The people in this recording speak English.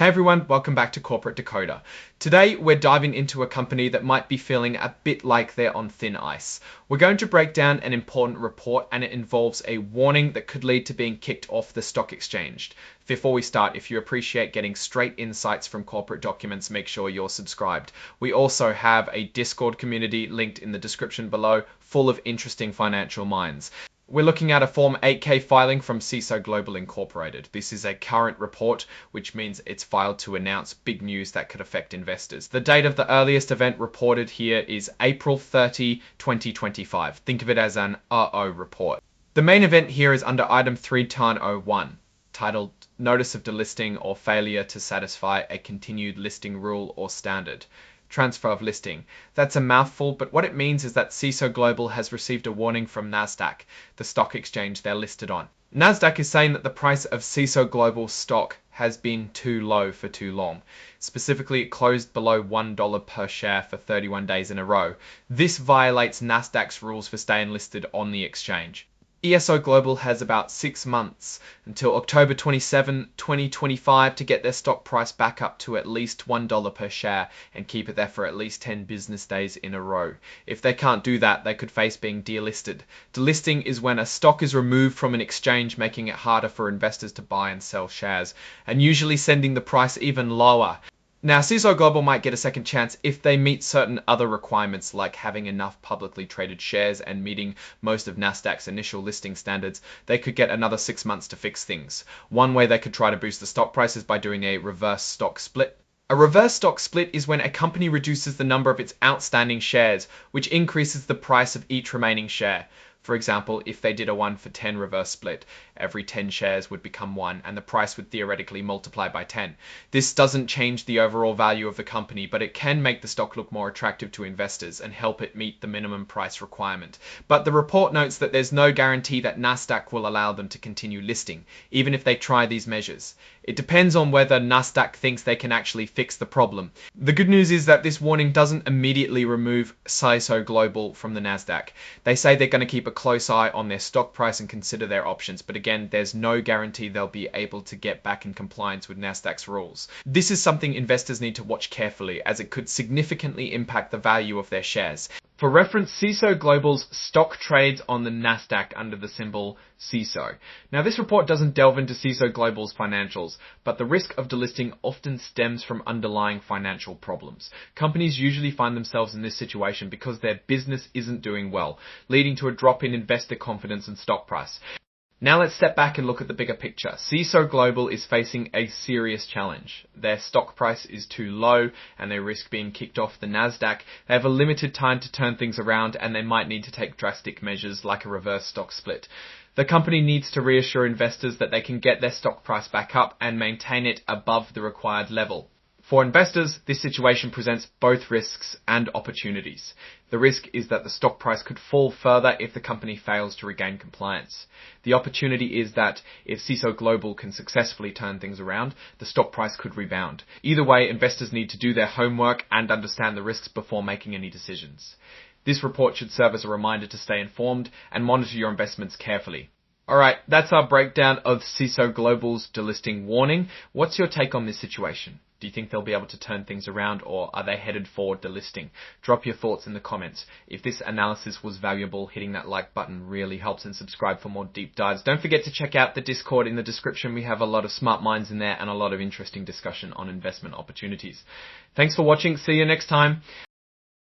Hey everyone, welcome back to Corporate Decoder. Today we're diving into a company that might be feeling a bit like they're on thin ice. We're going to break down an important report and it involves a warning that could lead to being kicked off the stock exchange. Before we start, if you appreciate getting straight insights from corporate documents, make sure you're subscribed. We also have a Discord community linked in the description below, full of interesting financial minds. We're looking at a Form 8K filing from CISO Global Incorporated. This is a current report, which means it's filed to announce big news that could affect investors. The date of the earliest event reported here is April 30, 2025. Think of it as an report. The main event here is under item 3-01, titled Notice of Delisting or Failure to Satisfy a Continued Listing Rule or Standard. Transfer of listing. That's a mouthful, but what it means is that CISO Global has received a warning from NASDAQ, the stock exchange they're listed on. NASDAQ is saying that the price of CISO Global stock has been too low for too long. Specifically, it closed below $1 per share for 31 days in a row. This violates NASDAQ's rules for staying listed on the exchange. ESO Global has about 6 months until October 27, 2025 to get their stock price back up to at least $1 per share and keep it there for at least 10 business days in a row. If they can't do that, they could face being delisted. Delisting is when a stock is removed from an exchange, making it harder for investors to buy and sell shares, and usually sending the price even lower. Now, CISO Global might get a second chance if they meet certain other requirements like having enough publicly traded shares and meeting most of NASDAQ's initial listing standards. They could get another 6 months to fix things. One way they could try to boost the stock price is by doing a reverse stock split. A reverse stock split is when a company reduces the number of its outstanding shares, which increases the price of each remaining share. For example, if they did a 1-for-10 reverse split, every 10 shares would become 1 and the price would theoretically multiply by 10. This doesn't change the overall value of the company, but it can make the stock look more attractive to investors and help it meet the minimum price requirement. But the report notes that there's no guarantee that NASDAQ will allow them to continue listing, even if they try these measures. It depends on whether NASDAQ thinks they can actually fix the problem. The good news is that this warning doesn't immediately remove CISO Global from the NASDAQ. They say they're going to keep a close eye on their stock price and consider their options, but again, there's no guarantee they'll be able to get back in compliance with NASDAQ's rules. This is something investors need to watch carefully, as it could significantly impact the value of their shares. For reference, CISO Global's stock trades on the NASDAQ under the symbol CISO. Now, this report doesn't delve into CISO Global's financials, but the risk of delisting often stems from underlying financial problems. Companies usually find themselves in this situation because their business isn't doing well, leading to a drop in investor confidence and stock price. Now let's step back and look at the bigger picture. CISO Global is facing a serious challenge. Their stock price is too low and they risk being kicked off the NASDAQ. They have a limited time to turn things around and they might need to take drastic measures like a reverse stock split. The company needs to reassure investors that they can get their stock price back up and maintain it above the required level. For investors, this situation presents both risks and opportunities. The risk is that the stock price could fall further if the company fails to regain compliance. The opportunity is that if CISO Global can successfully turn things around, the stock price could rebound. Either way, investors need to do their homework and understand the risks before making any decisions. This report should serve as a reminder to stay informed and monitor your investments carefully. Alright, that's our breakdown of CISO Global's delisting warning. What's your take on this situation? Do you think they'll be able to turn things around, or are they headed for delisting? Drop your thoughts in the comments. If this analysis was valuable, hitting that like button really helps, and subscribe for more deep dives. Don't forget to check out the Discord in the description. We have a lot of smart minds in there and a lot of interesting discussion on investment opportunities. Thanks for watching. See you next time.